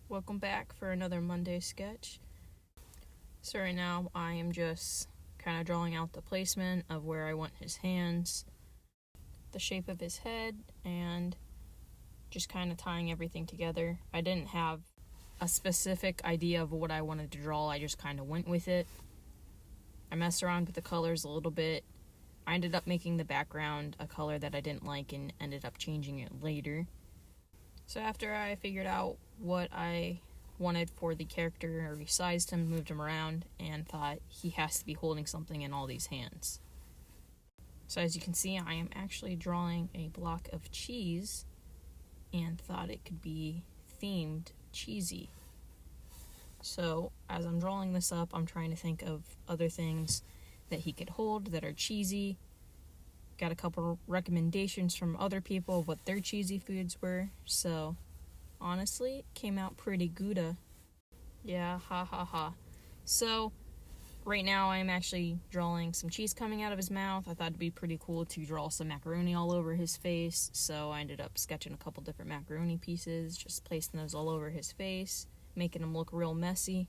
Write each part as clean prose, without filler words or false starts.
Welcome back for another Monday sketch. So right now I am just kind of drawing out the placement of where I want his hands, the shape of his head, and just kind of tying everything together. I didn't have a specific idea of what I wanted to draw, I just kind of went with it. I messed around with the colors a little bit. I ended up making the background a color that I didn't like and ended up changing it later. So after I figured out what I wanted for the character, I resized him, moved him around, and thought he has to be holding something in all these hands. So as you can see, I am actually drawing a block of cheese and thought it could be themed cheesy. So as I'm drawing this up, I'm trying to think of other things that he could hold that are cheesy. Got a couple recommendations from other people of what their cheesy foods were, so honestly, it came out pretty good. Yeah, ha ha ha. So, right now I'm actually drawing some cheese coming out of his mouth. I thought it'd be pretty cool to draw some macaroni all over his face, so I ended up sketching a couple different macaroni pieces, just placing those all over his face, making him look real messy.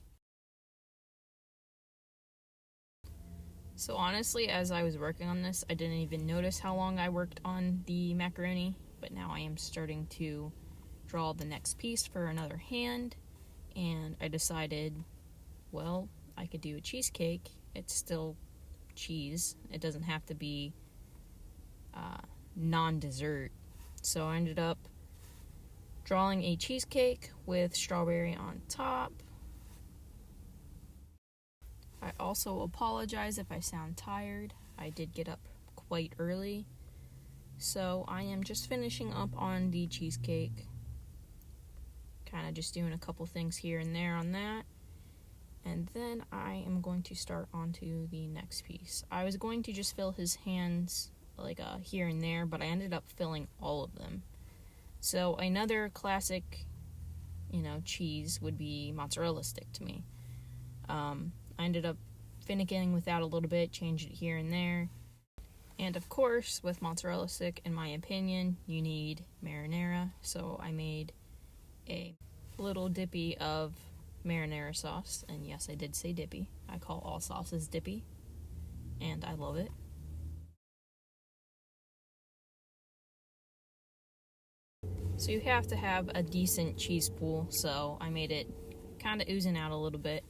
So honestly, as I was working on this, I didn't even notice how long I worked on the macaroni, but now I am starting to draw the next piece for another hand, and I decided, well, I could do a cheesecake. It's still cheese. It doesn't have to be non-dessert. So I ended up drawing a cheesecake with strawberry on top. I also apologize if I sound tired. I did get up quite early. So I am just finishing up on the cheesecake. Kind of just doing a couple things here and there on that. And then I am going to start onto the next piece. I was going to just fill his hands like here and there, but I ended up filling all of them. So another classic, cheese would be mozzarella stick to me. I ended up finicking with that a little bit, changed it here and there. And of course, with mozzarella stick, in my opinion, you need marinara. So I made a little dippy of marinara sauce. And yes, I did say dippy. I call all sauces dippy. And I love it. So you have to have a decent cheese pool. So I made it kind of oozing out a little bit.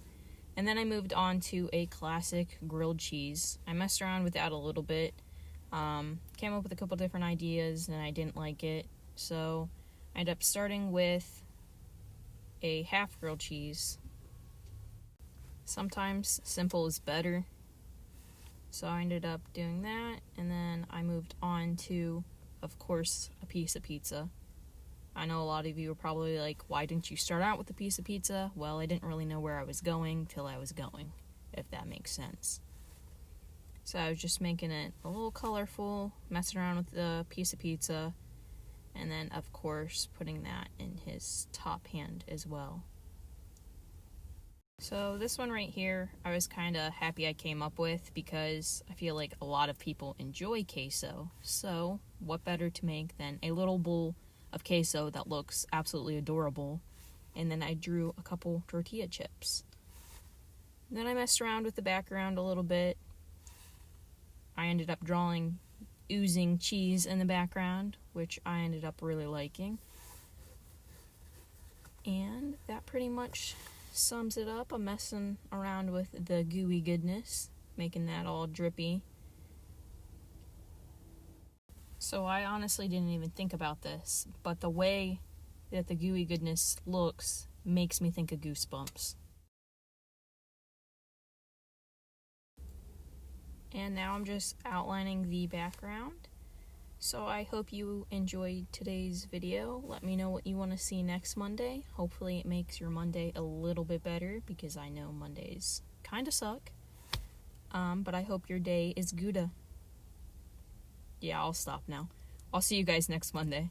And then I moved on to a classic grilled cheese. I messed around with that a little bit. Came up with a couple different ideas and I didn't like it. So I ended up starting with a half grilled cheese. Sometimes simple is better. So I ended up doing that. And then I moved on to, of course, a piece of pizza. I know a lot of you are probably like, why didn't you start out with a piece of pizza? Well, I didn't really know where I was going till I was going, if that makes sense. So I was just making it a little colorful, messing around with the piece of pizza, and then, of course, putting that in his top hand as well. So this one right here, I was kind of happy I came up with because I feel like a lot of people enjoy queso. So what better to make than a little bowl of queso that looks absolutely adorable. And then I drew a couple tortilla chips. Then I messed around with the background a little bit. I ended up drawing oozing cheese in the background, which I ended up really liking. And that pretty much sums it up. I'm messing around with the gooey goodness, making that all drippy. So I honestly didn't even think about this, but the way that the gooey goodness looks makes me think of Goosebumps. And now I'm just outlining the background. So I hope you enjoyed today's video. Let me know what you want to see next Monday. Hopefully it makes your Monday a little bit better because I know Mondays kind of suck. But I hope your day is good. Yeah, I'll stop now. I'll see you guys next Monday.